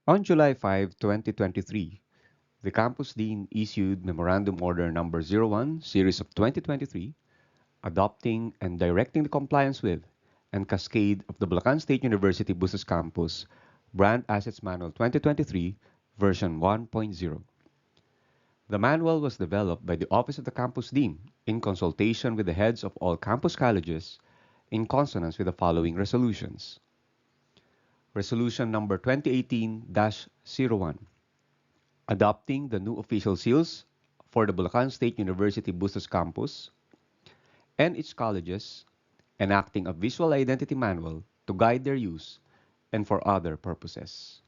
On July 5, 2023, the campus dean issued Memorandum Order Number 01, Series of 2023, adopting and directing the compliance with and cascade of the Bulacan State University Bustos Campus Brand Assets Manual 2023, version 1.0. The manual was developed by the Office of the Campus Dean in consultation with the heads of all campus colleges in consonance with the following resolutions. Resolution number 2018-01, adopting the new official seals for the Bulacan State University Bustos Campus and its colleges, enacting a visual identity manual to guide their use and for other purposes.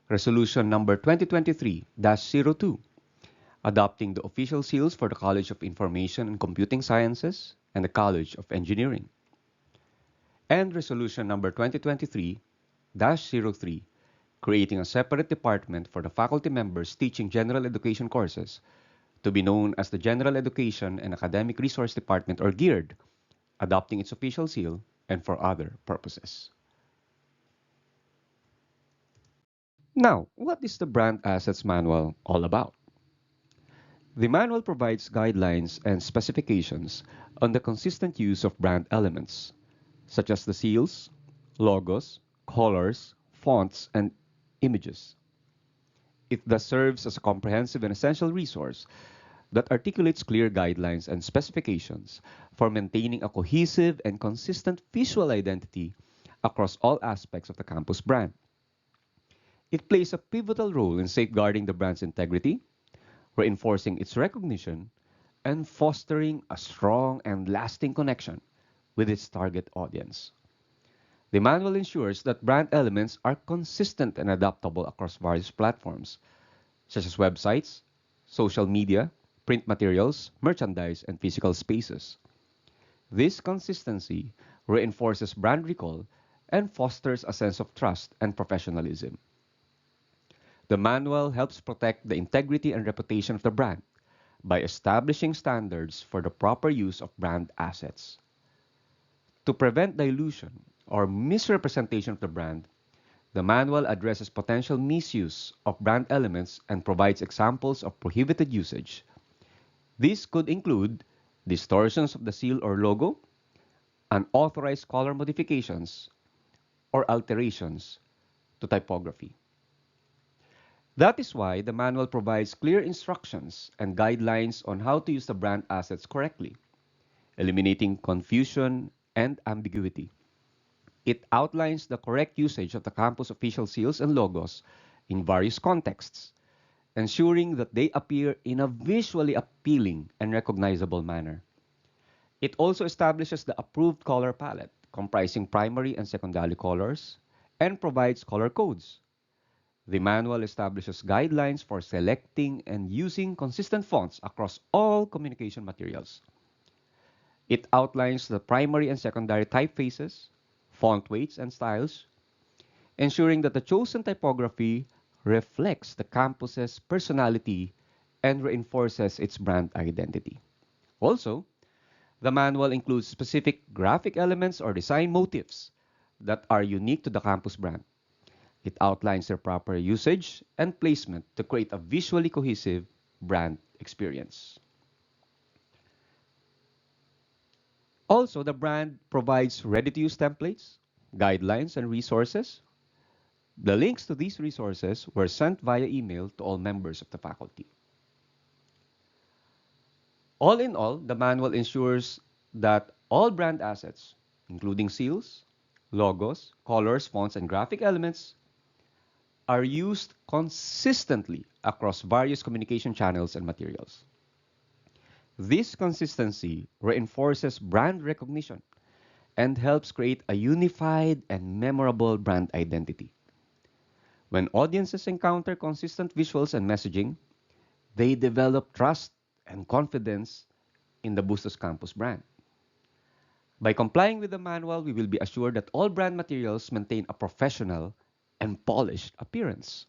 Resolution number 2023-02, adopting the official seals for the College of Information and Computing Sciences and the College of Engineering. And Resolution number 2023-03, creating a separate department for the faculty members teaching general education courses to be known as the General Education and Academic Resource Department, or GEARD, adopting its official seal and for other purposes. Now, what is the Brand Assets Manual all about? The manual provides guidelines and specifications on the consistent use of brand elements, such as the seals, logos, colors, fonts, and images. It thus serves as a comprehensive and essential resource that articulates clear guidelines and specifications for maintaining a cohesive and consistent visual identity across all aspects of the campus brand. It plays a pivotal role in safeguarding the brand's integrity, reinforcing its recognition, and fostering a strong and lasting connection with its target audience. The manual ensures that brand elements are consistent and adaptable across various platforms, such as websites, social media, print materials, merchandise, and physical spaces. This consistency reinforces brand recall and fosters a sense of trust and professionalism. The manual helps protect the integrity and reputation of the brand by establishing standards for the proper use of brand assets. To prevent dilution or misrepresentation of the brand, the manual addresses potential misuse of brand elements and provides examples of prohibited usage. These could include distortions of the seal or logo, unauthorized color modifications, or alterations to typography. That is why the manual provides clear instructions and guidelines on how to use the brand assets correctly, eliminating confusion and ambiguity. It outlines the correct usage of the campus official seals and logos in various contexts, ensuring that they appear in a visually appealing and recognizable manner. It also establishes the approved color palette, comprising primary and secondary colors, and provides color codes. The manual establishes guidelines for selecting and using consistent fonts across all communication materials. It outlines the primary and secondary typefaces, font weights, and styles, ensuring that the chosen typography reflects the campus's personality and reinforces its brand identity. Also, the manual includes specific graphic elements or design motifs that are unique to the campus brand. It outlines their proper usage and placement to create a visually cohesive brand experience. Also, the brand provides ready-to-use templates, guidelines, and resources. The links to these resources were sent via email to all members of the faculty. All in all, the manual ensures that all brand assets, including seals, logos, colors, fonts, and graphic elements, are used consistently across various communication channels and materials. This consistency reinforces brand recognition and helps create a unified and memorable brand identity. When audiences encounter consistent visuals and messaging, they develop trust and confidence in the Bustos Campus brand. By complying with the manual, we will be assured that all brand materials maintain a professional and polished appearance.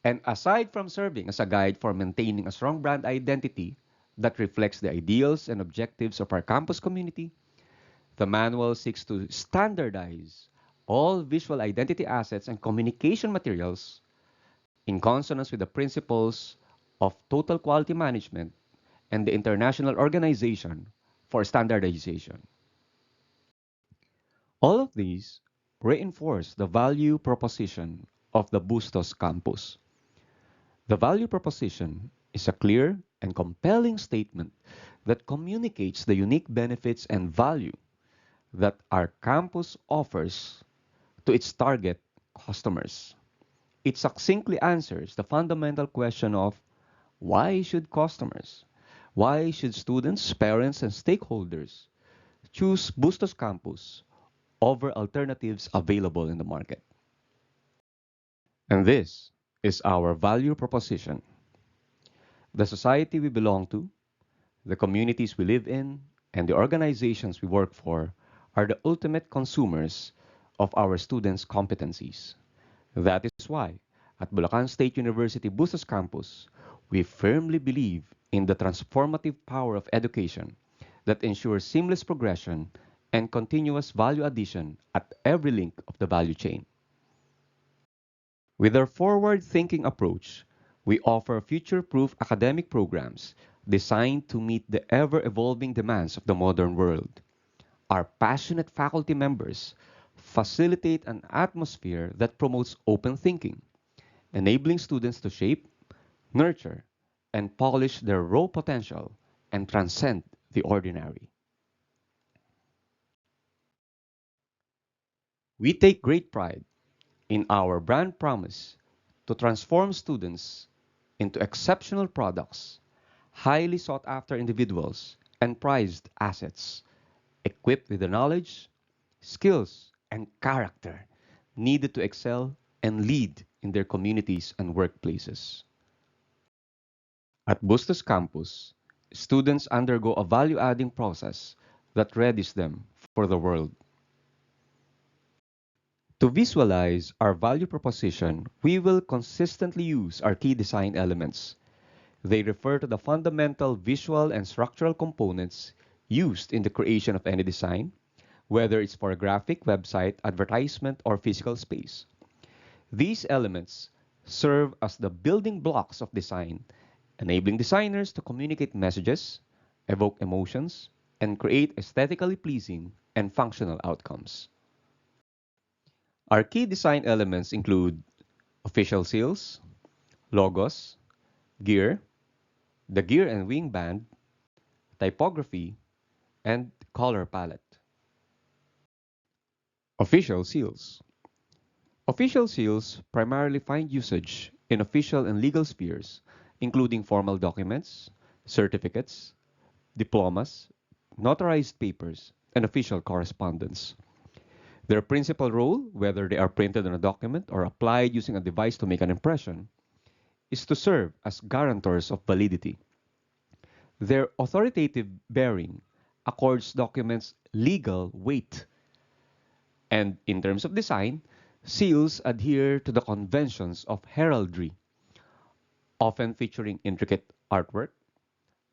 And aside from serving as a guide for maintaining a strong brand identity that reflects the ideals and objectives of our campus community, the manual seeks to standardize all visual identity assets and communication materials in consonance with the principles of total quality management and the International Organization for Standardization. All of these reinforce the value proposition of the Bustos campus. The value proposition is a clear and compelling statement that communicates the unique benefits and value that our campus offers to its target customers. It succinctly answers the fundamental question of why should students, parents, and stakeholders choose Bustos campus over alternatives available in the market? And this is our value proposition. The society we belong to, the communities we live in, and the organizations we work for are the ultimate consumers of our students' competencies. That is why, at Bulacan State University Bustos Campus, we firmly believe in the transformative power of education that ensures seamless progression and continuous value addition at every link of the value chain. With our forward-thinking approach, we offer future-proof academic programs designed to meet the ever-evolving demands of the modern world. Our passionate faculty members facilitate an atmosphere that promotes open thinking, enabling students to shape, nurture, and polish their raw potential and transcend the ordinary. We take great pride in our brand promise to transform students into exceptional products, highly sought after individuals, and prized assets, equipped with the knowledge, skills, and character needed to excel and lead in their communities and workplaces. At Bustos Campus, students undergo a value adding process that readies them for the world. To visualize our value proposition, we will consistently use our key design elements. They refer to the fundamental visual and structural components used in the creation of any design, whether it's for a graphic, website, advertisement, or physical space. These elements serve as the building blocks of design, enabling designers to communicate messages, evoke emotions, and create aesthetically pleasing and functional outcomes. Our key design elements include official seals, logos, gear, the gear and wing band, typography, and color palette. Official seals. Official seals primarily find usage in official and legal spheres, including formal documents, certificates, diplomas, notarized papers, and official correspondence. Their principal role, whether they are printed on a document or applied using a device to make an impression, is to serve as guarantors of validity. Their authoritative bearing accords documents legal weight, and in terms of design, seals adhere to the conventions of heraldry, often featuring intricate artwork,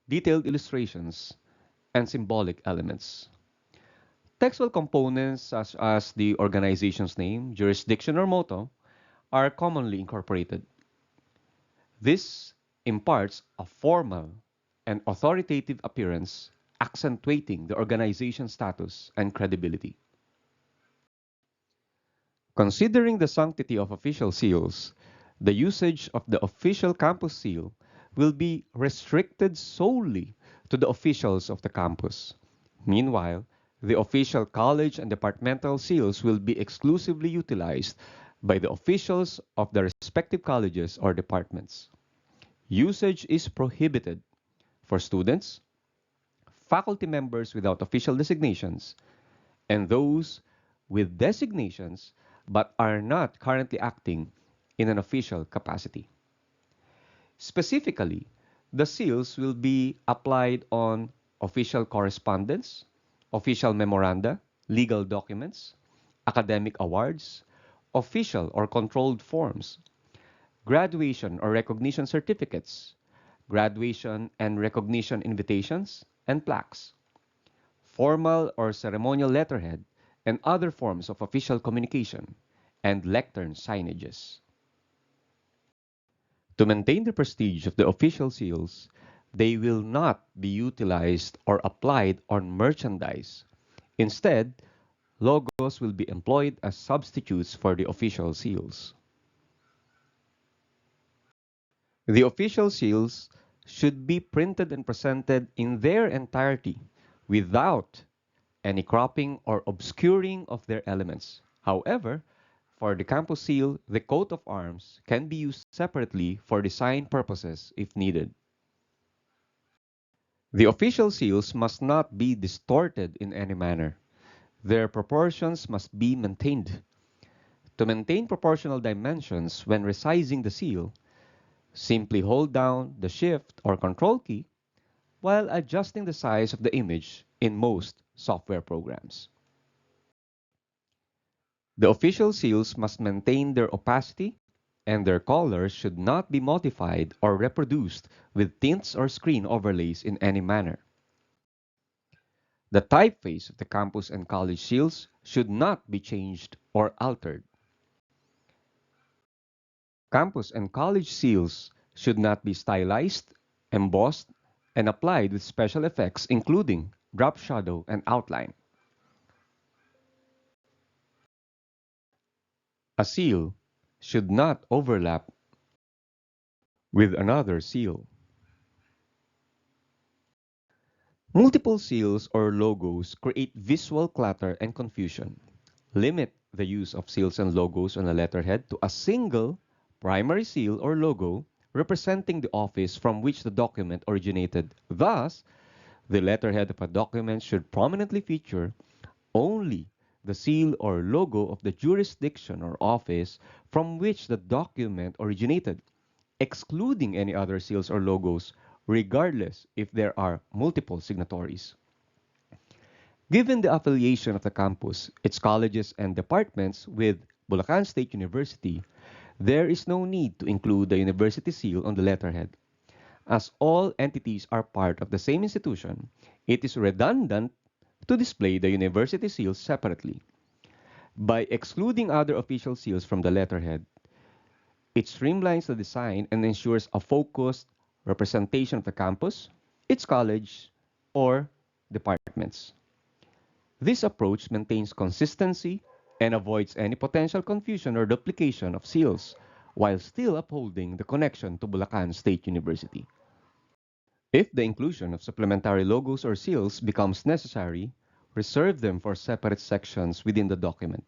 detailed illustrations, and symbolic elements. Textual components such as the organization's name, jurisdiction, or motto are commonly incorporated. This imparts a formal and authoritative appearance, accentuating the organization's status and credibility. Considering the sanctity of official seals, the usage of the official campus seal will be restricted solely to the officials of the campus. Meanwhile, the official college and departmental seals will be exclusively utilized by the officials of the respective colleges or departments. Usage is prohibited for students, faculty members without official designations, and those with designations but are not currently acting in an official capacity. Specifically, the seals will be applied on official correspondence, official memoranda, legal documents, academic awards, official or controlled forms, graduation or recognition certificates, graduation and recognition invitations, and plaques, formal or ceremonial letterhead, and other forms of official communication, and lectern signages. To maintain the prestige of the official seals, they will not be utilized or applied on merchandise. Instead, logos will be employed as substitutes for the official seals. The official seals should be printed and presented in their entirety without any cropping or obscuring of their elements. However, for the campus seal, the coat of arms can be used separately for design purposes if needed. The official seals must not be distorted in any manner. Their proportions must be maintained. To maintain proportional dimensions when resizing the seal, simply hold down the Shift or Control key while adjusting the size of the image in most software programs. The official seals must maintain their opacity, and their colors should not be modified or reproduced with tints or screen overlays in any manner. The typeface of the campus and college seals should not be changed or altered. Campus and college seals should not be stylized, embossed, and applied with special effects including drop shadow and outline. A seal should not overlap with another seal. Multiple seals or logos create visual clutter and confusion. Limit the use of seals and logos on a letterhead to a single primary seal or logo representing the office from which the document originated. Thus, the letterhead of a document should prominently feature only the seal or logo of the jurisdiction or office from which the document originated, excluding any other seals or logos, regardless if there are multiple signatories. Given the affiliation of the campus, its colleges and departments with Bulacan State University, there is no need to include the university seal on the letterhead. As all entities are part of the same institution, it is redundant to display the university seal separately. By excluding other official seals from the letterhead, it streamlines the design and ensures a focused representation of the campus, its college, or departments. This approach maintains consistency and avoids any potential confusion or duplication of seals, while still upholding the connection to Bulacan State University. If the inclusion of supplementary logos or seals becomes necessary, reserve them for separate sections within the document,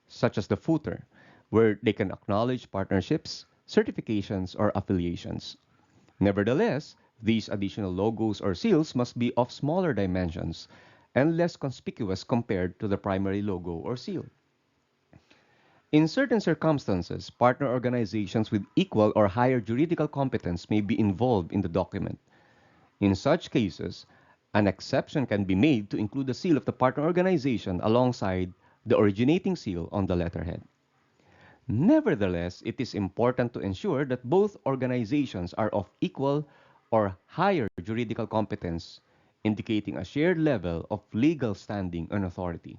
such as the footer, where they can acknowledge partnerships, certifications, or affiliations. Nevertheless, these additional logos or seals must be of smaller dimensions and less conspicuous compared to the primary logo or seal. In certain circumstances, partner organizations with equal or higher juridical competence may be involved in the document. In such cases, an exception can be made to include the seal of the partner organization alongside the originating seal on the letterhead. Nevertheless, it is important to ensure that both organizations are of equal or higher juridical competence, indicating a shared level of legal standing and authority.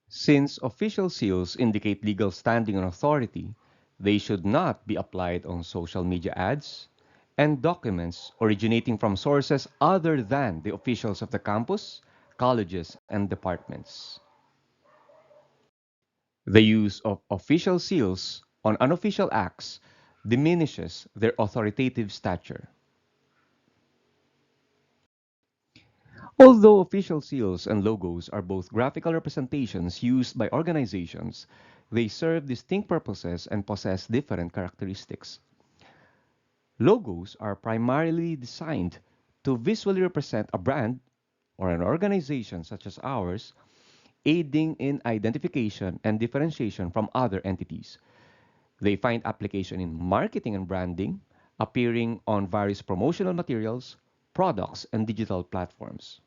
Since official seals indicate legal standing and authority, they should not be applied on social media ads and documents originating from sources other than the officials of the campus, colleges, and departments. The use of official seals on unofficial acts diminishes their authoritative stature. Although official seals and logos are both graphical representations used by organizations, they serve distinct purposes and possess different characteristics. Logos are primarily designed to visually represent a brand or an organization such as ours, aiding in identification and differentiation from other entities. They find application in marketing and branding, appearing on various promotional materials, products, and digital platforms.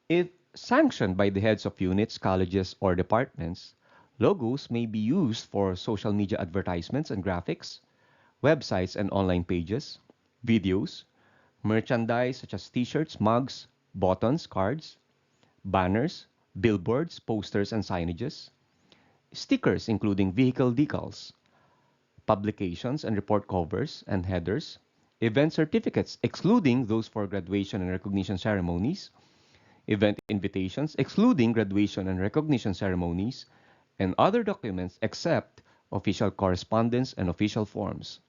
If sanctioned by the heads of units, colleges, or departments, logos may be used for social media advertisements and graphics, websites and online pages, videos, merchandise such as t-shirts, mugs, buttons, cards, banners, billboards, posters, and signages, stickers including vehicle decals, publications and report covers and headers, event certificates excluding those for graduation and recognition ceremonies, event invitations excluding graduation and recognition ceremonies, and other documents except official correspondence and official forms.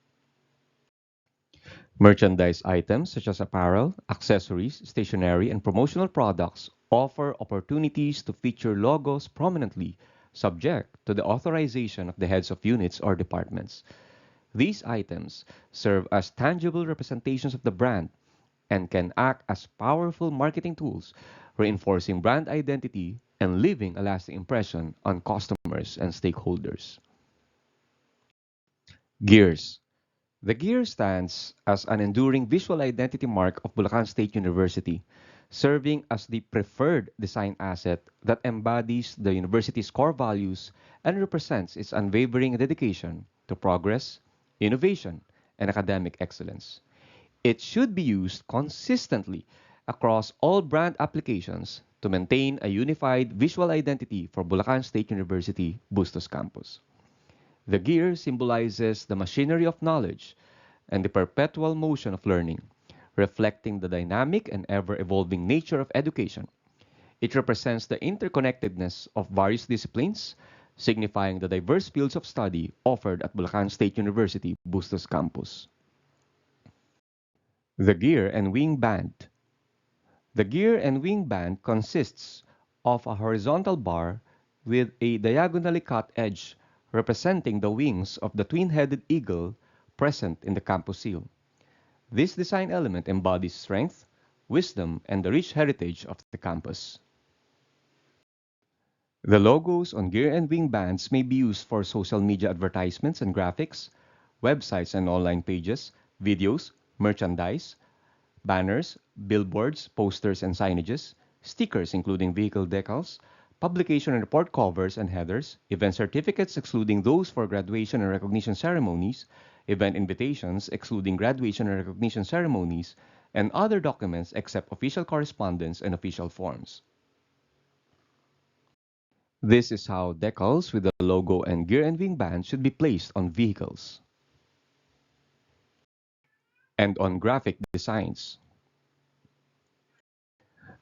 Merchandise items such as apparel, accessories, stationery, and promotional products offer opportunities to feature logos prominently, subject to the authorization of the heads of units or departments. These items serve as tangible representations of the brand and can act as powerful marketing tools, reinforcing brand identity and leaving a lasting impression on customers and stakeholders. Gears. The gear stands as an enduring visual identity mark of Bulacan State University, serving as the preferred design asset that embodies the university's core values and represents its unwavering dedication to progress, innovation, and academic excellence. It should be used consistently across all brand applications to maintain a unified visual identity for Bulacan State University Bustos campus. The gear symbolizes the machinery of knowledge and the perpetual motion of learning, reflecting the dynamic and ever-evolving nature of education. It represents the interconnectedness of various disciplines, signifying the diverse fields of study offered at Bulacan State University Bustos campus. The gear and wing band. The gear and wing band consists of a horizontal bar with a diagonally cut edge representing the wings of the twin-headed eagle present in the campus seal. This design element embodies strength, wisdom, and the rich heritage of the campus. The logos on gear and wing bands may be used for social media advertisements and graphics, websites and online pages, videos, merchandise, banners, billboards, posters and signages, stickers including vehicle decals, publication and report covers and headers, event certificates excluding those for graduation and recognition ceremonies, event invitations excluding graduation and recognition ceremonies, and other documents except official correspondence and official forms. This is how decals with the logo and gear and wing band should be placed on vehicles and on graphic designs.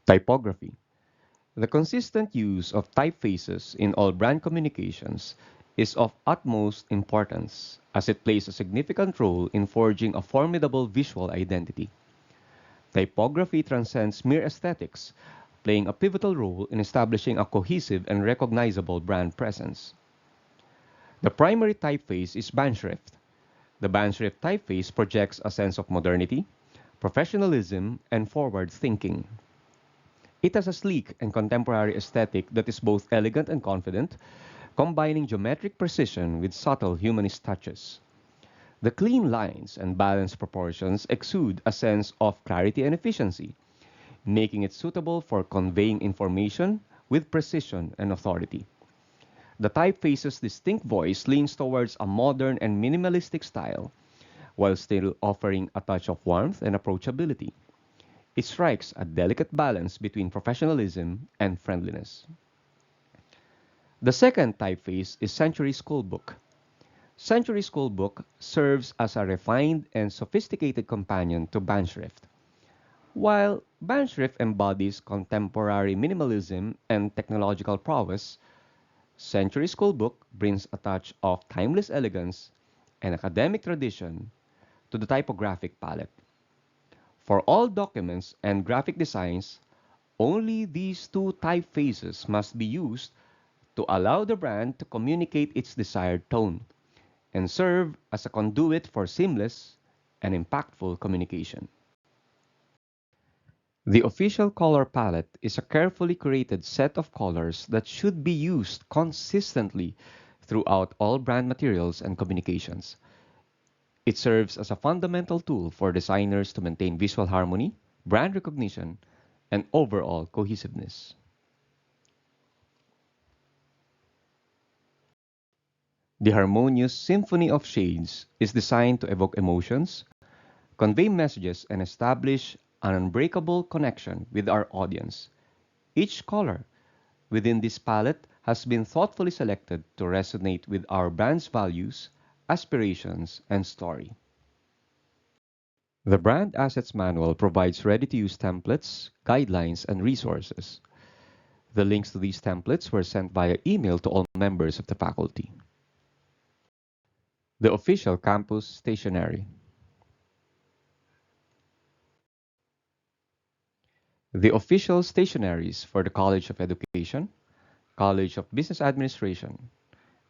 Typography. The consistent use of typefaces in all brand communications is of utmost importance as it plays a significant role in forging a formidable visual identity. Typography transcends mere aesthetics, playing a pivotal role in establishing a cohesive and recognizable brand presence. The primary typeface is band shrift. The band shrift typeface projects a sense of modernity, professionalism, and forward thinking. It has a sleek and contemporary aesthetic that is both elegant and confident, combining geometric precision with subtle humanist touches. The clean lines and balanced proportions exude a sense of clarity and efficiency, making it suitable for conveying information with precision and authority. The typeface's distinct voice leans towards a modern and minimalistic style, while still offering a touch of warmth and approachability. It strikes a delicate balance between professionalism and friendliness. The second typeface is Century Schoolbook. Century Schoolbook serves as a refined and sophisticated companion to band shrift. While band shrift embodies contemporary minimalism and technological prowess, Century Schoolbook brings a touch of timeless elegance and academic tradition to the typographic palette. For all documents and graphic designs, only these two typefaces must be used to allow the brand to communicate its desired tone and serve as a conduit for seamless and impactful communication. The official color palette is a carefully curated set of colors that should be used consistently throughout all brand materials and communications. It serves as a fundamental tool for designers to maintain visual harmony, brand recognition, and overall cohesiveness. The harmonious symphony of shades is designed to evoke emotions, convey messages, and establish an unbreakable connection with our audience. Each color within this palette has been thoughtfully selected to resonate with our brand's values, aspirations, and story. The Brand Assets Manual provides ready-to-use templates, guidelines, and resources. The links to these templates were sent via email to all members of the faculty. The official campus stationery. The official stationaries for the College of Education, College of Business Administration,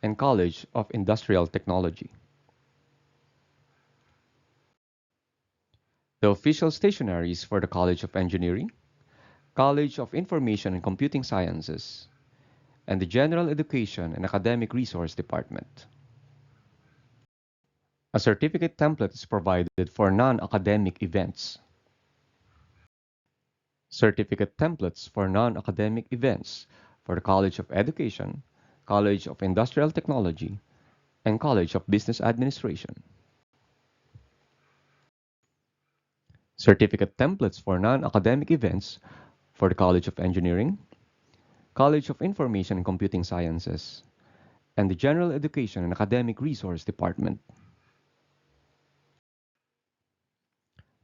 and College of Industrial Technology. The official stationaries for the College of Engineering, College of Information and Computing Sciences, and the General Education and Academic Resource Department. A certificate template is provided for non-academic events. Certificate templates for non-academic events for the College of Education, College of Industrial Technology, and College of Business Administration. Certificate templates for non-academic events for the College of Engineering, College of Information and Computing Sciences, and the General Education and Academic Resource Department.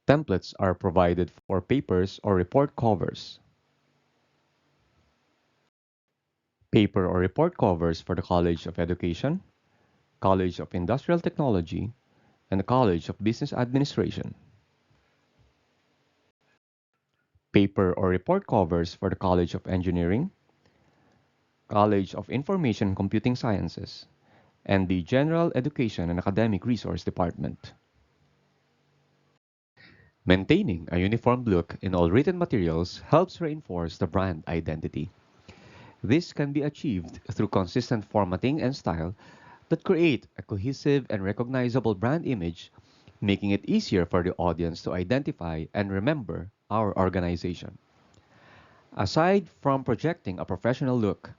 Templates are provided for papers or report covers. Paper or report covers for the College of Education, College of Industrial Technology, and the College of Business Administration. Paper or report covers for the College of Engineering, College of Information and Computing Sciences, and the General Education and Academic Resource Department. Maintaining a uniform look in all written materials helps reinforce the brand identity. This can be achieved through consistent formatting and style that create a cohesive and recognizable brand image, making it easier for the audience to identify and remember our organization. Aside from projecting a professional look,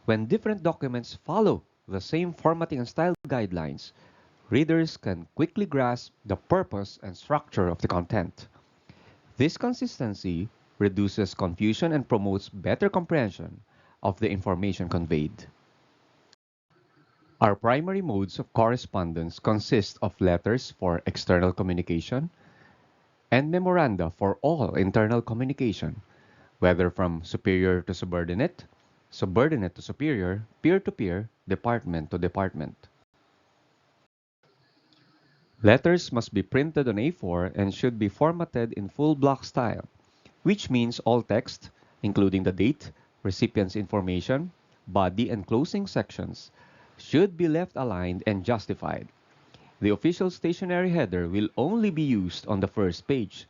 when different documents follow the same formatting and style guidelines, readers can quickly grasp the purpose and structure of the content. This consistency reduces confusion and promotes better comprehension of the information conveyed. Our primary modes of correspondence consist of letters for external communication and memoranda for all internal communication, whether from superior to subordinate, subordinate to superior, peer to peer, department to department. Letters must be printed on A4 and should be formatted in full block style, which means all text, including the date, recipient's information, body, and closing sections, should be left aligned and justified. The official stationery header will only be used on the first page.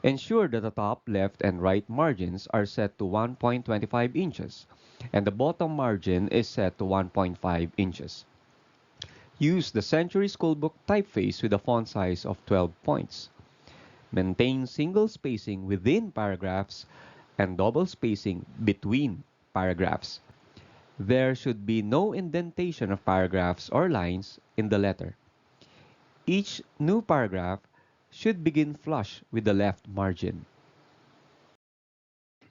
Ensure that the top, left, and right margins are set to 1.25 inches, and the bottom margin is set to 1.5 inches. Use the Century Schoolbook typeface with a font size of 12 points. Maintain single spacing within paragraphs and double spacing between paragraphs. There should be no indentation of paragraphs or lines in the letter. Each new paragraph should begin flush with the left margin.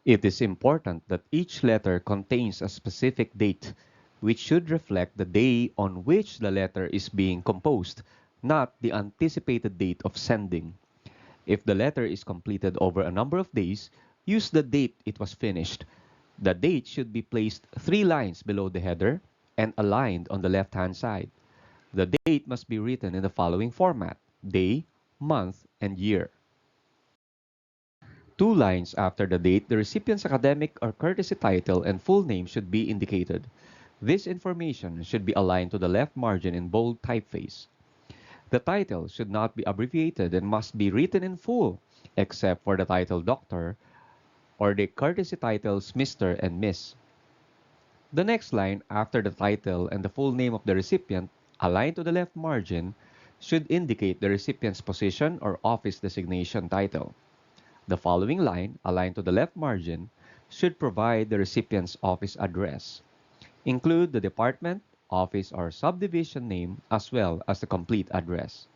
It is important that each letter contains a specific date, which should reflect the day on which the letter is being composed, not the anticipated date of sending. If the letter is completed over a number of days, use the date it was finished. The date should be placed 3 lines below the header and aligned on the left-hand side. The date must be written in the following format: day, month, and year. 2 lines after the date, the recipient's academic or courtesy title and full name should be indicated. This information should be aligned to the left margin in bold typeface. The title should not be abbreviated and must be written in full, except for the title Doctor or the courtesy titles Mr. and Miss. The next line after the title and the full name of the recipient, aligned to the left margin, should indicate the recipient's position or office designation title. The following line, aligned to the left margin, should provide the recipient's office address. Include the department, office, or subdivision name as well as the complete address.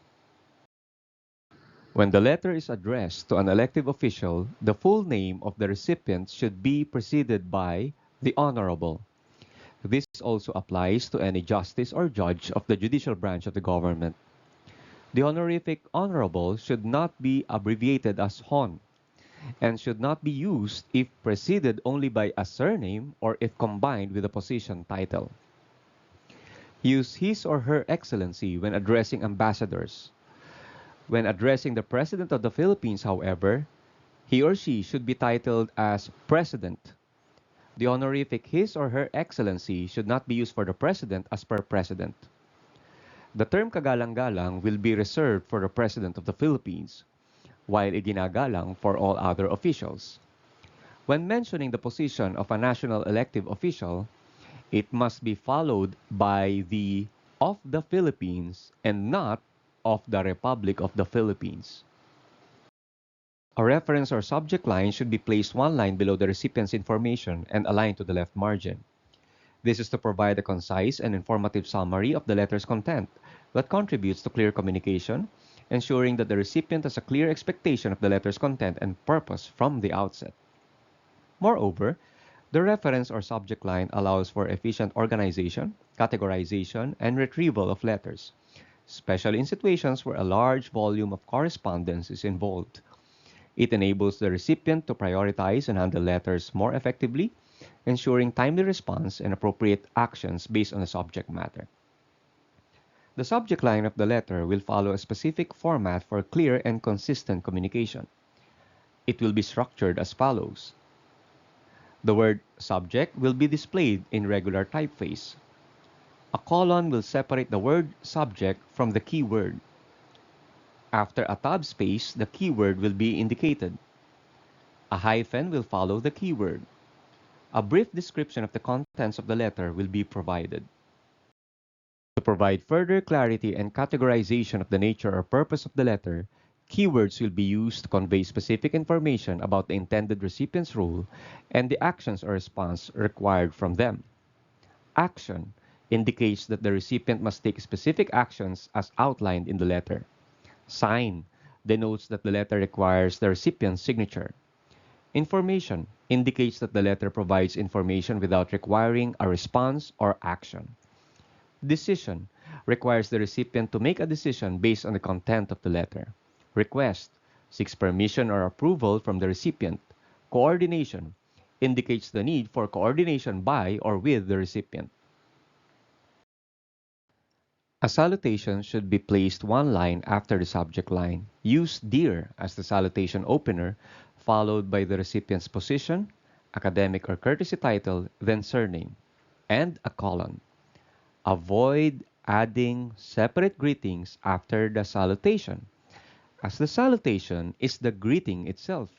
When the letter is addressed to an elective official, the full name of the recipient should be preceded by the Honorable. This also applies to any justice or judge of the judicial branch of the government. The honorific Honorable should not be abbreviated as Hon and should not be used if preceded only by a surname or if combined with a position title. Use His or Her Excellency when addressing ambassadors. When addressing the President of the Philippines, however, he or she should be titled as President. The honorific His or Her Excellency should not be used for the President as per President. The term kagalang-galang will be reserved for the President of the Philippines, while iginagalang for all other officials. When mentioning the position of a national elective official, it must be followed by the of the Philippines and not of the Republic of the Philippines. A reference or subject line should be placed one line below the recipient's information and aligned to the left margin. This is to provide a concise and informative summary of the letter's content that contributes to clear communication, ensuring that the recipient has a clear expectation of the letter's content and purpose from the outset. Moreover, the reference or subject line allows for efficient organization, categorization, and retrieval of letters, especially in situations where a large volume of correspondence is involved. It enables the recipient to prioritize and handle letters more effectively, ensuring timely response and appropriate actions based on the subject matter. The subject line of the letter will follow a specific format for clear and consistent communication. It will be structured as follows. The word subject will be displayed in regular typeface. A colon will separate the word subject from the keyword. After a tab space, the keyword will be indicated. A hyphen will follow the keyword. A brief description of the contents of the letter will be provided. To provide further clarity and categorization of the nature or purpose of the letter, keywords will be used to convey specific information about the intended recipient's role and the actions or response required from them. Action indicates that the recipient must take specific actions as outlined in the letter. Sign denotes that the letter requires the recipient's signature. Information indicates that the letter provides information without requiring a response or action. Decision requires the recipient to make a decision based on the content of the letter. Request seeks permission or approval from the recipient. Coordination indicates the need for coordination by or with the recipient. A salutation should be placed one line after the subject line. Use "Dear" as the salutation opener, followed by the recipient's position, academic or courtesy title, then surname, and a colon. Avoid adding separate greetings after the salutation, as the salutation is the greeting itself.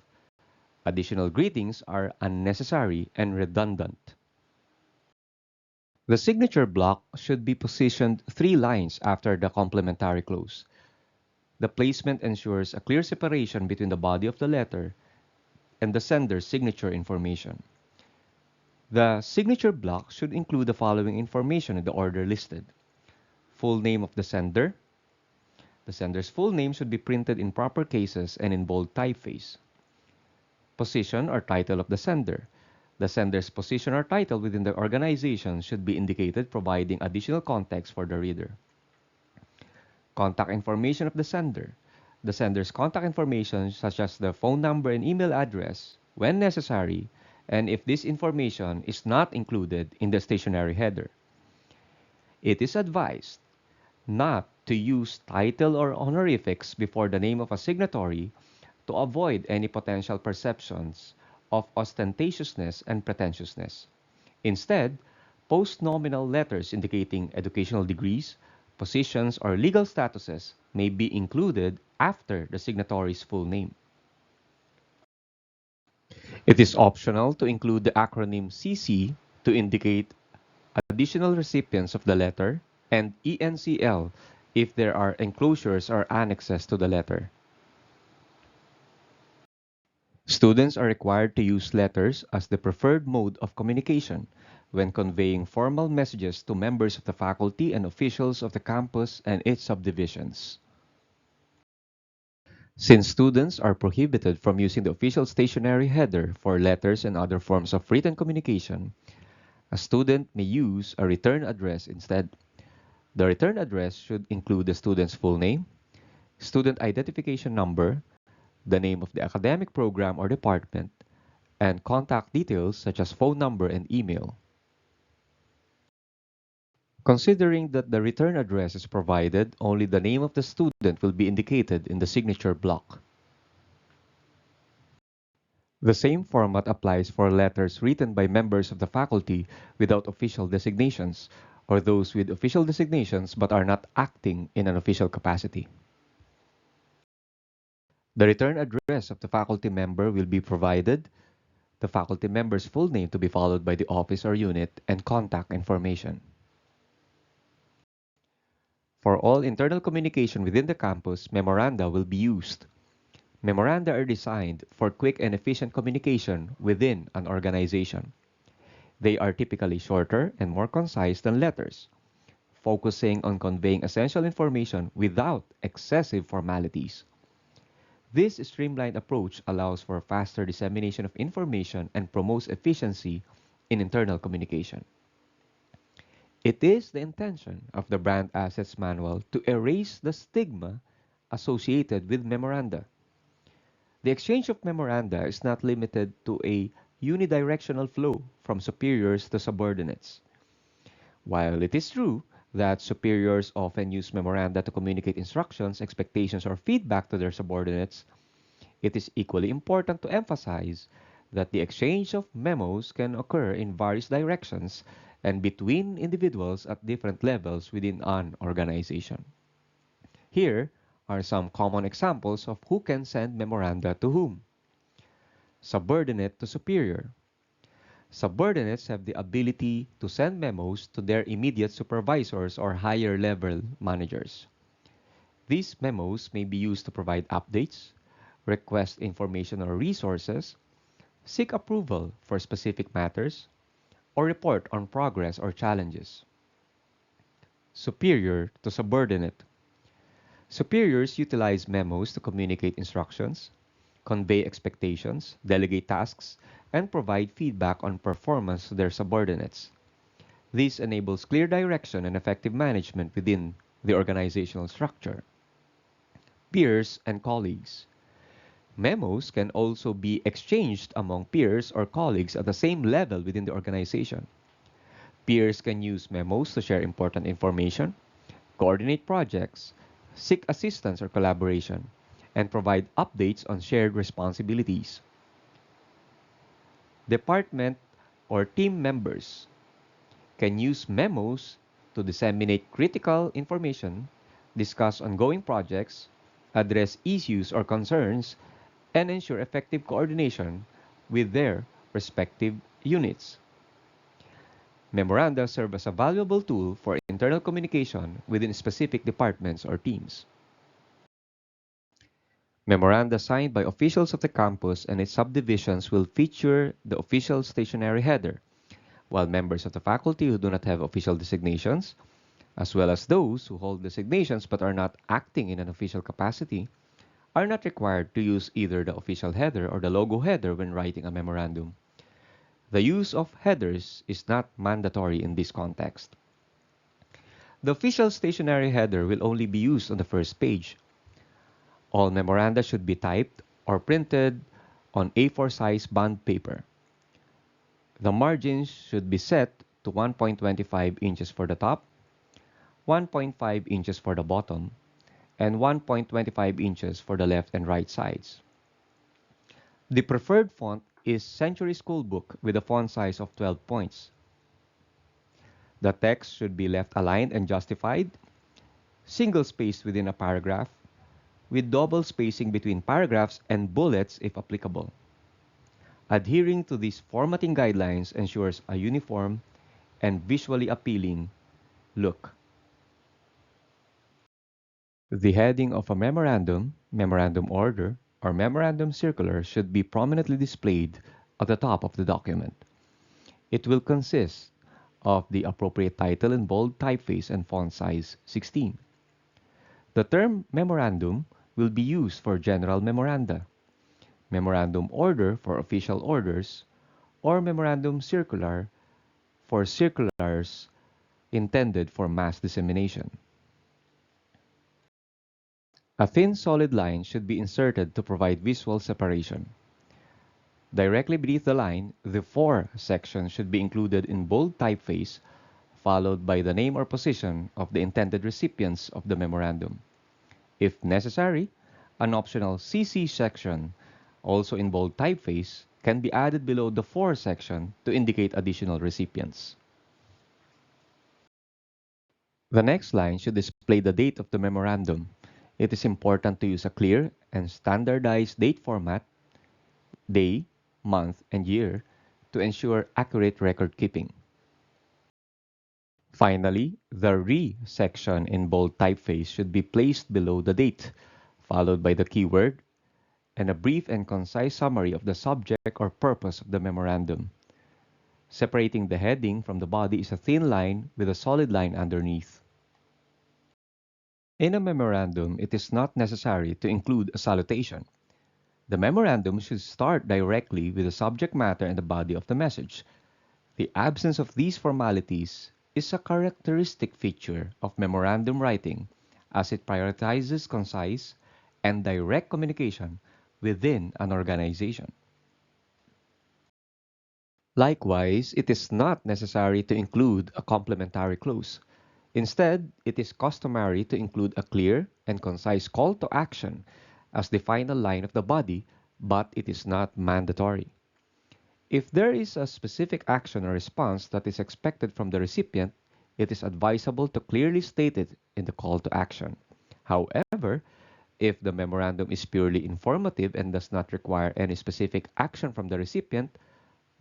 Additional greetings are unnecessary and redundant. The signature block should be positioned 3 lines after the complementary clause. The placement ensures a clear separation between the body of the letter and the sender's signature information. The signature block should include the following information in the order listed. Full name of the sender. The sender's full name should be printed in proper cases and in bold typeface. Position or title of the sender. The sender's position or title within the organization should be indicated, providing additional context for the reader. Contact information of the sender. The sender's contact information, such as the phone number and email address, when necessary, and if this information is not included in the stationary header. It is advised not to use title or honorifics before the name of a signatory to avoid any potential perceptions of ostentatiousness and pretentiousness. Instead, post-nominal letters indicating educational degrees, positions, or legal statuses may be included after the signatory's full name. It is optional to include the acronym CC to indicate additional recipients of the letter and ENCL if there are enclosures or annexes to the letter. Students are required to use letters as the preferred mode of communication when conveying formal messages to members of the faculty and officials of the campus and its subdivisions. Since students are prohibited from using the official stationery header for letters and other forms of written communication, a student may use a return address instead. The return address should include the student's full name, student identification number, the name of the academic program or department, and contact details such as phone number and email. Considering that the return address is provided, only the name of the student will be indicated in the signature block. The same format applies for letters written by members of the faculty without official designations, or those with official designations but are not acting in an official capacity. The return address of the faculty member will be provided, the faculty member's full name to be followed by the office or unit, and contact information. For all internal communication within the campus, memoranda will be used. Memoranda are designed for quick and efficient communication within an organization. They are typically shorter and more concise than letters, focusing on conveying essential information without excessive formalities. This streamlined approach allows for faster dissemination of information and promotes efficiency in internal communication. It is the intention of the Brand Assets Manual to erase the stigma associated with memoranda. The exchange of memoranda is not limited to a unidirectional flow from superiors to subordinates. While it is true that superiors often use memoranda to communicate instructions, expectations, or feedback to their subordinates, it is equally important to emphasize that the exchange of memos can occur in various directions and between individuals at different levels within an organization. Here are some common examples of who can send memoranda to whom. Subordinate to superior. Subordinates have the ability to send memos to their immediate supervisors or higher level managers. These memos may be used to provide updates, request information or resources, seek approval for specific matters, or report on progress or challenges. Superior to subordinate. Superiors utilize memos to communicate instructions, convey expectations, delegate tasks, and provide feedback on performance to their subordinates. This enables clear direction and effective management within the organizational structure. Peers and colleagues. Memos can also be exchanged among peers or colleagues at the same level within the organization. Peers can use memos to share important information, coordinate projects, seek assistance or collaboration, and provide updates on shared responsibilities. Department or team members can use memos to disseminate critical information, discuss ongoing projects, address issues or concerns, and ensure effective coordination with their respective units. Memoranda serve as a valuable tool for internal communication within specific departments or teams. Memoranda signed by officials of the campus and its subdivisions will feature the official stationery header, while members of the faculty who do not have official designations, as well as those who hold designations but are not acting in an official capacity, are not required to use either the official header or the logo header when writing a memorandum. The use of headers is not mandatory in this context. The official stationery header will only be used on the first page. All memoranda should be typed or printed on A4 size bond paper. The margins should be set to 1.25 inches for the top, 1.5 inches for the bottom, and 1.25 inches for the left and right sides. The preferred font is Century School Book with a font size of 12 points. The text should be left aligned and justified, single-spaced within a paragraph, with double spacing between paragraphs and bullets if applicable. Adhering to these formatting guidelines ensures a uniform and visually appealing look. The heading of a memorandum, memorandum order, or memorandum circular should be prominently displayed at the top of the document. It will consist of the appropriate title in bold typeface and font size 16. The term memorandum will be used for general memoranda, memorandum order for official orders, or memorandum circular for circulars intended for mass dissemination. A thin solid line should be inserted to provide visual separation. Directly beneath the line, the "For" section should be included in bold typeface, followed by the name or position of the intended recipients of the memorandum. If necessary, an optional CC section, also in bold typeface, can be added below the "For" section to indicate additional recipients. The next line should display the date of the memorandum. It is important to use a clear and standardized date format, day, month, and year, to ensure accurate record keeping. Finally, the "Re" section in bold typeface should be placed below the date, followed by the keyword, and a brief and concise summary of the subject or purpose of the memorandum. Separating the heading from the body is a thin line with a solid line underneath. In a memorandum, it is not necessary to include a salutation. The memorandum should start directly with the subject matter and the body of the message. The absence of these formalities is a characteristic feature of memorandum writing, as it prioritizes concise and direct communication within an organization. Likewise, it is not necessary to include a complementary clause. Instead, it is customary to include a clear and concise call to action as the final line of the body, but it is not mandatory. If there is a specific action or response that is expected from the recipient, it is advisable to clearly state it in the call to action. However, if the memorandum is purely informative and does not require any specific action from the recipient,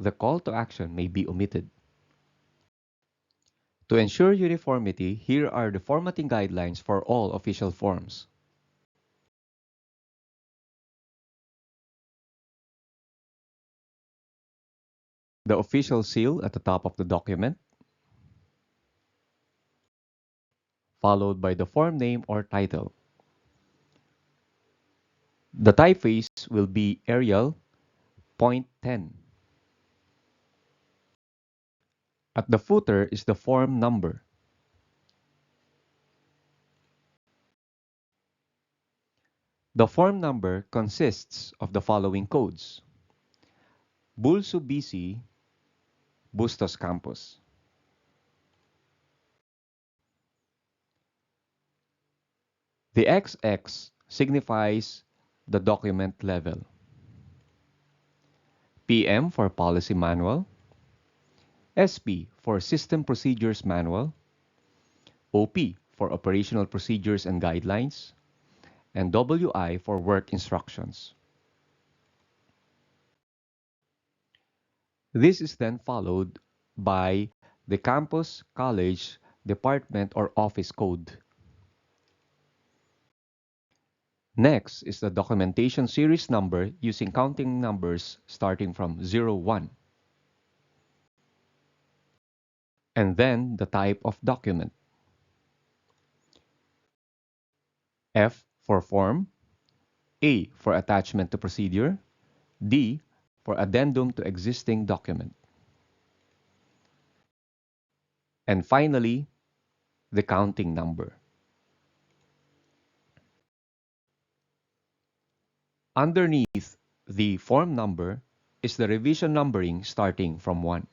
the call to action may be omitted. To ensure uniformity, here are the formatting guidelines for all official forms. The official seal at the top of the document, followed by the form name or title. The typeface will be Arial .10. At the footer is the form number. The form number consists of the following codes: BulSU BC, Bustos Campus. The XX signifies the document level. PM for Policy Manual, SP for System Procedures Manual, OP for Operational Procedures and Guidelines, and WI for Work Instructions. This is then followed by the campus, college, department, or office code. Next is the documentation series number using counting numbers starting from 01. And then the type of document. F for form, A for attachment to procedure, D for addendum to existing document. And finally, the counting number. Underneath the form number is the revision numbering starting from 1.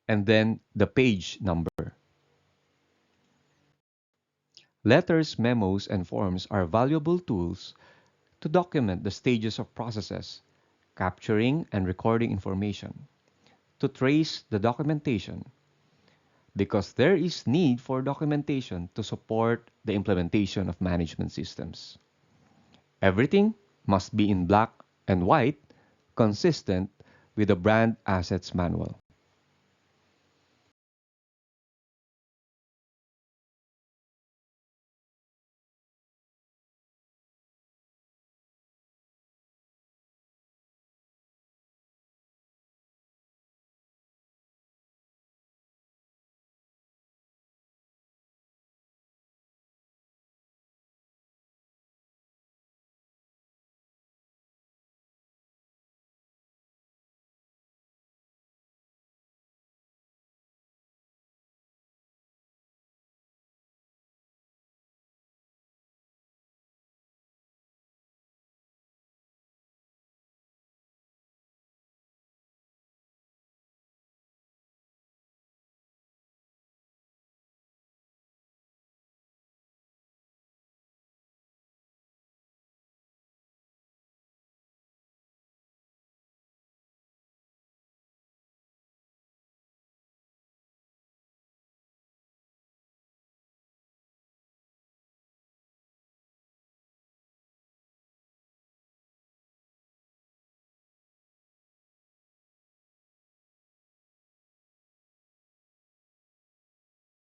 And then the page number. Letters, memos, and forms are valuable tools to document the stages of processes, capturing and recording information, to trace the documentation, because there is need for documentation to support the implementation of management systems. Everything must be in black and white, consistent with the Brand Assets Manual.